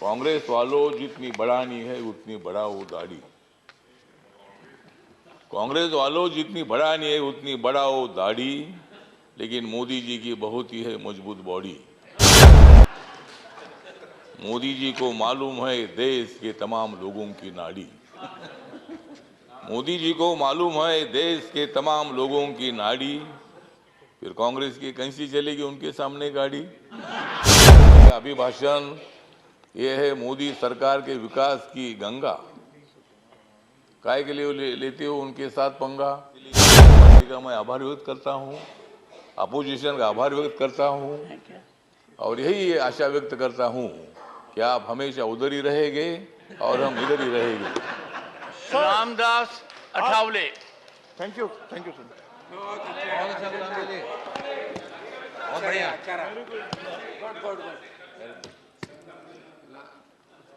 कांग्रेस वालों जितनी बढ़ानी है उतनी बढ़ाओ दाढ़ी। कांग्रेस वालों जितनी बढ़ानी है उतनी बढ़ाओ दाढ़ी, लेकिन मोदी जी की बहुत ही है मजबूत बॉडी। मोदी जी को मालूम है देश के तमाम लोगों की नाड़ी। मोदी जी को मालूम है देश के तमाम लोगों की नाड़ी, फिर कांग्रेस की कैसी चलेगी उनके सामने गाड़ी। अभिभाषण ये है मोदी सरकार के विकास की गंगा, काय के लिए लेते हो उनके साथ पंगा। पार्टी का मैं आभार व्यक्त करता हूँ, अपोजिशन का आभार व्यक्त करता हूँ और यही आशा व्यक्त करता हूँ कि आप हमेशा उधर ही रहेंगे और हम इधर ही रहेंगे। Ramdas Athawale. Thank you sir. बहुत बढ़िया।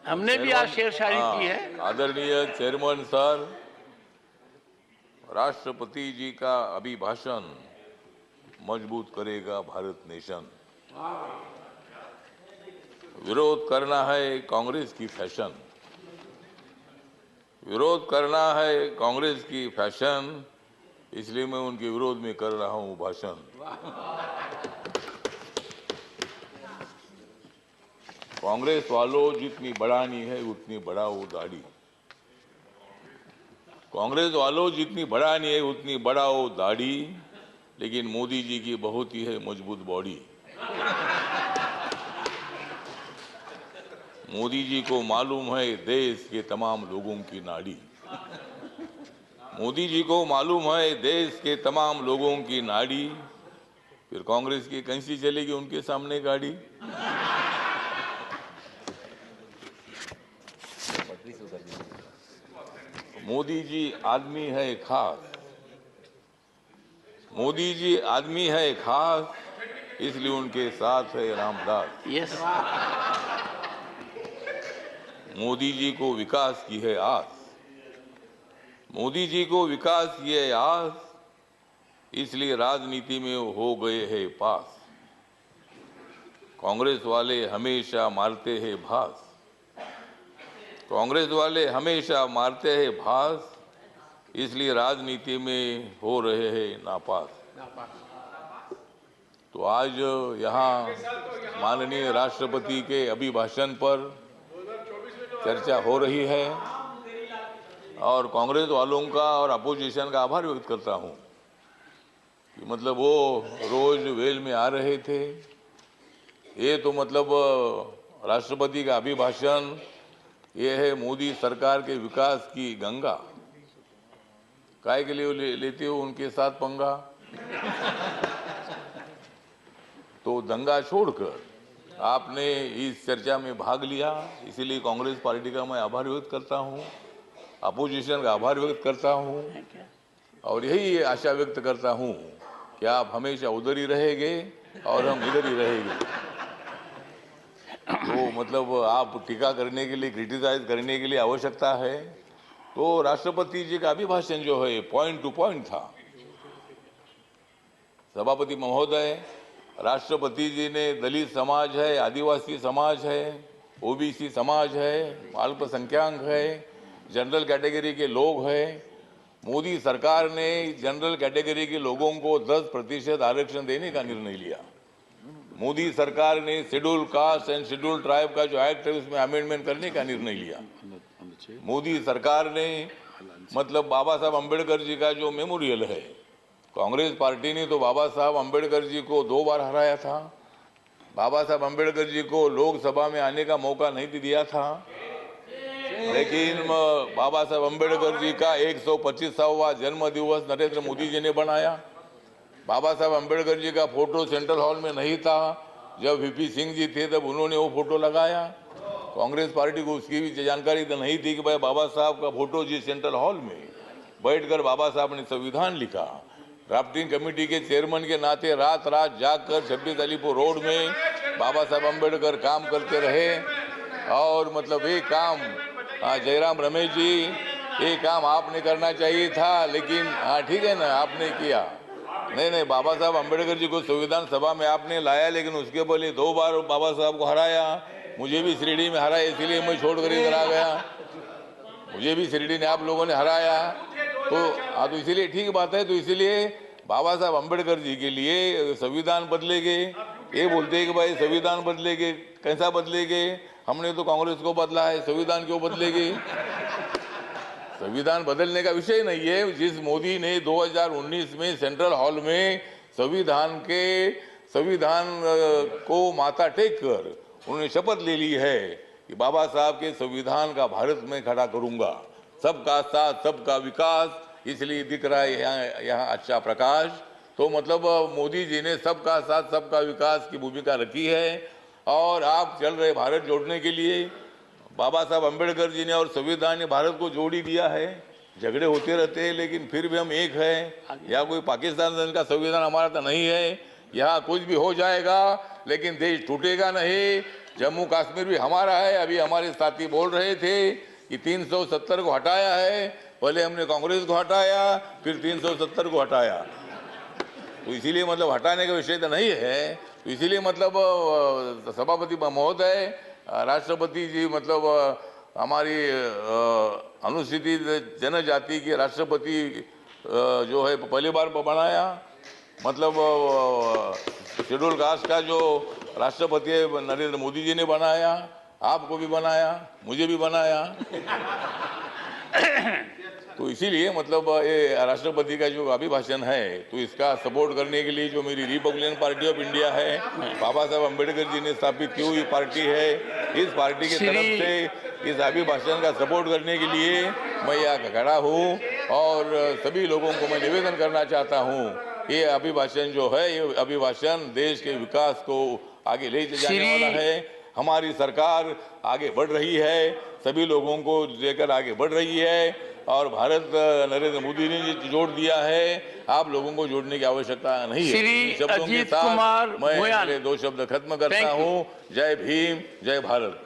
हमने भी आज शेर शायरी की है। आदरणीय चेयरमैन सर, राष्ट्रपति जी का अभिभाषण मजबूत करेगा भारत नेशन। विरोध करना है कांग्रेस की फैशन, विरोध करना है कांग्रेस की फैशन, इसलिए मैं उनके विरोध में कर रहा हूं भाषण। कांग्रेस वालों जितनी बढ़ानी है उतनी बढ़ाओ दाढ़ी। कांग्रेस वालों जितनी बढ़ानी है उतनी बढ़ाओ दाढ़ी, लेकिन मोदी जी की बहुत ही है मजबूत बॉडी। मोदी जी को मालूम है देश के तमाम लोगों की नाड़ी। मोदी जी को मालूम है देश के तमाम लोगों की नाड़ी, फिर कांग्रेस की कैसी चलेगी उनके सामने गाड़ी। मोदी जी आदमी है खास, मोदी जी आदमी है खास, इसलिए उनके साथ है रामदास। यस। मोदी जी को विकास की है आस, मोदी जी को विकास की है आस, इसलिए राजनीति में हो गए हैं पास। कांग्रेस वाले हमेशा मारते हैं भास, कांग्रेस वाले हमेशा मारते हैं भास, इसलिए राजनीति में हो रहे हैं नापास। तो आज यहाँ माननीय राष्ट्रपति के अभिभाषण पर चर्चा हो रही है और कांग्रेस वालों का और अपोजिशन का आभार व्यक्त करता हूँ कि मतलब वो रोज वेल में आ रहे थे। ये तो मतलब राष्ट्रपति का अभिभाषण ये है मोदी सरकार के विकास की गंगा, काय के लिए लेते हो उनके साथ पंगा। तो दंगा छोड़कर आपने इस चर्चा में भाग लिया, इसीलिए कांग्रेस पार्टी का मैं आभार व्यक्त करता हूं, अपोजिशन का आभार व्यक्त करता हूं और यही आशा व्यक्त करता हूं कि आप हमेशा उधर ही रहेंगे और हम इधर ही रहेंगे। तो मतलब आप टीका करने के लिए, क्रिटिसाइज करने के लिए आवश्यकता है तो राष्ट्रपति जी का अभिभाषण जो है पॉइंट टू पॉइंट था। सभापति महोदय, राष्ट्रपति जी ने दलित समाज है, आदिवासी समाज है, ओबीसी समाज है, अल्पसंख्यक है, जनरल कैटेगरी के लोग हैं। मोदी सरकार ने जनरल कैटेगरी के लोगों को 10% आरक्षण देने का निर्णय लिया। मोदी सरकार ने schedule caste and schedule tribe का जो एक्ट है उसमें अमेंडमेंट करने का निर्णय लिया। मोदी सरकार ने मतलब बाबा साहब अम्बेडकर जी का जो मेमोरियल है, कांग्रेस पार्टी ने तो बाबा साहब अम्बेडकर जी को 2 बार हराया था। बाबा साहब अम्बेडकर जी को लोकसभा में आने का मौका नहीं दिया था, लेकिन बाबा साहब अम्बेडकर जी का 125वां जन्म दिवस नरेंद्र मोदी जी ने बनाया। बाबा साहब अम्बेडकर जी का फोटो सेंट्रल हॉल में नहीं था, जब वीपी सिंह जी थे तब उन्होंने वो फोटो लगाया। कांग्रेस पार्टी को उसकी भी जानकारी तो नहीं थी कि भाई बाबा साहब का फोटो जी सेंट्रल हॉल में बैठकर बाबा साहब ने संविधान लिखा। ड्राफ्टिंग कमेटी के चेयरमैन के नाते रात रात जाकर 26 अलीपुर रोड में बाबा साहब अम्बेडकर काम करते रहे और मतलब ये काम जयराम रमेश जी, ये काम आपने करना चाहिए था, लेकिन हाँ ठीक है ना, आपने किया नहीं, बाबा साहब अम्बेडकर जी को संविधान सभा में आपने लाया, लेकिन उसके पहले 2 बार बाबा साहब को हराया। मुझे भी शिरडी में हराया, इसीलिए मैं छोड़ कर इधर आ गया। मुझे भी शिरडी ने आप लोगों ने हराया, तो हाँ, तो इसीलिए ठीक बात है। तो इसीलिए बाबा साहब अम्बेडकर जी के लिए संविधान बदलेंगे, ये बोलते हैं कि भाई संविधान बदलेंगे, कैसा बदलेंगे? हमने तो कांग्रेस को बदला है, संविधान क्यों बदलेगी? संविधान बदलने का विषय नहीं है। जिस मोदी ने 2019 में सेंट्रल हॉल में संविधान को माथा टेक कर उन्होंने शपथ ले ली है कि बाबा साहब के संविधान का भारत में खड़ा करूंगा, सबका साथ सबका विकास, इसलिए दिख रहा है यहाँ अच्छा प्रकाश। तो मतलब मोदी जी ने सबका साथ सबका विकास की भूमिका रखी है, और आप चल रहे भारत जोड़ने के लिए। बाबा साहब अम्बेडकर जी ने और संविधान ने भारत को जोड़ ही दिया है। झगड़े होते रहते हैं, लेकिन फिर भी हम एक हैं। यहाँ कोई पाकिस्तान का संविधान हमारा तो नहीं है। यहाँ कुछ भी हो जाएगा, लेकिन देश टूटेगा नहीं। जम्मू कश्मीर भी हमारा है। अभी हमारे साथी बोल रहे थे कि 370 को हटाया है, पहले हमने कांग्रेस को हटाया, फिर 370 को हटाया। तो इसीलिए मतलब हटाने का विषय तो नहीं है। तो इसीलिए मतलब सभापति महोदय, राष्ट्रपति जी मतलब हमारी अनुसूचित जनजाति के राष्ट्रपति जो है पहली बार बनाया, मतलब शेड्यूल कास्ट का जो राष्ट्रपति है नरेंद्र मोदी जी ने बनाया, आपको भी बनाया, मुझे भी बनाया। तो इसीलिए मतलब ये राष्ट्रपति का जो अभिभाषण है, तो इसका सपोर्ट करने के लिए जो मेरी रिपब्लिकन पार्टी ऑफ इंडिया है, बाबा साहब अम्बेडकर जी ने स्थापित की हुई पार्टी है, इस पार्टी की तरफ से इस अभिभाषण का सपोर्ट करने के लिए मैं यहाँ खड़ा हूँ। और सभी लोगों को मैं निवेदन करना चाहता हूँ, ये अभिभाषण जो है, ये अभिभाषण देश के विकास को आगे ले जाने वाला है। हमारी सरकार आगे बढ़ रही है, सभी लोगों को लेकर आगे बढ़ रही है, और भारत नरेंद्र मोदी ने जोड़ दिया है। आप लोगों को जोड़ने की आवश्यकता नहीं है। श्री शब्दों के अजीत साथ कुमार मैं भूयान, मेरे 2 शब्द खत्म करता हूँ। जय भीम, जय भारत।